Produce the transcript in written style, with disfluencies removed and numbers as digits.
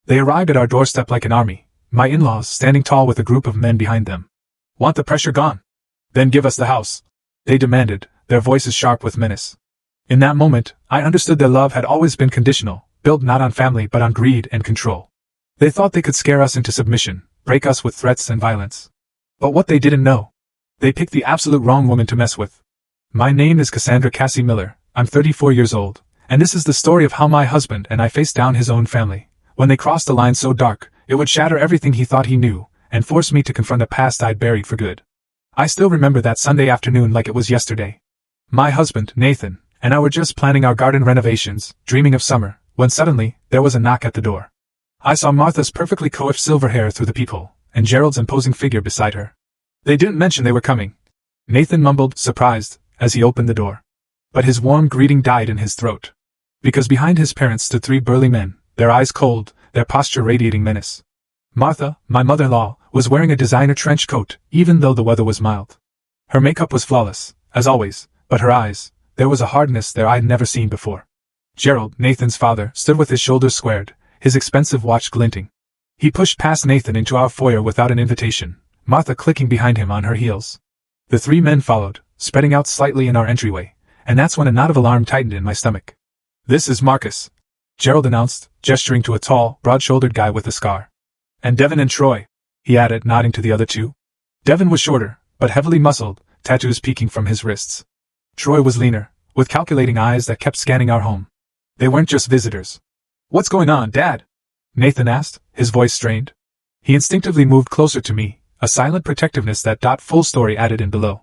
They arrived at our doorstep like an army, my in-laws standing tall with a group of men behind them. "Want the pressure gone? Then give us the house," they demanded, their voices sharp with menace. In that moment, I understood their love had always been conditional, built not on family but on greed and control. They thought they could scare us into submission, break us with threats and violence. But what they didn't know, they picked the absolute wrong woman to mess with. My name is Cassandra Cassie Miller, I'm 34 years old, and this is the story of how my husband and I faced down his own family. When they crossed a line so dark, it would shatter everything he thought he knew, and force me to confront a past I'd buried for good. I still remember that Sunday afternoon like it was yesterday. My husband, Nathan, and I were just planning our garden renovations, dreaming of summer, when suddenly, there was a knock at the door. I saw Martha's perfectly coiffed silver hair through the peephole, and Gerald's imposing figure beside her. They didn't mention they were coming. Nathan mumbled, surprised, as he opened the door. But his warm greeting died in his throat. Because behind his parents stood three burly men, their eyes cold, their posture radiating menace. Martha, my mother-in-law, was wearing a designer trench coat, even though the weather was mild. Her makeup was flawless, as always, but her eyes, there was a hardness there I'd never seen before. Gerald, Nathan's father, stood with his shoulders squared, his expensive watch glinting. He pushed past Nathan into our foyer without an invitation, Martha clicking behind him on her heels. The three men followed, spreading out slightly in our entryway, and that's when a knot of alarm tightened in my stomach. "This is Marcus," Gerald announced, gesturing to a tall, broad-shouldered guy with a scar. "And Devin and Troy," he added, nodding to the other two. Devin was shorter, but heavily muscled, tattoos peeking from his wrists. Troy was leaner, with calculating eyes that kept scanning our home. They weren't just visitors. "What's going on, Dad?" Nathan asked, his voice strained. He instinctively moved closer to me, a silent protectiveness that full story added in below.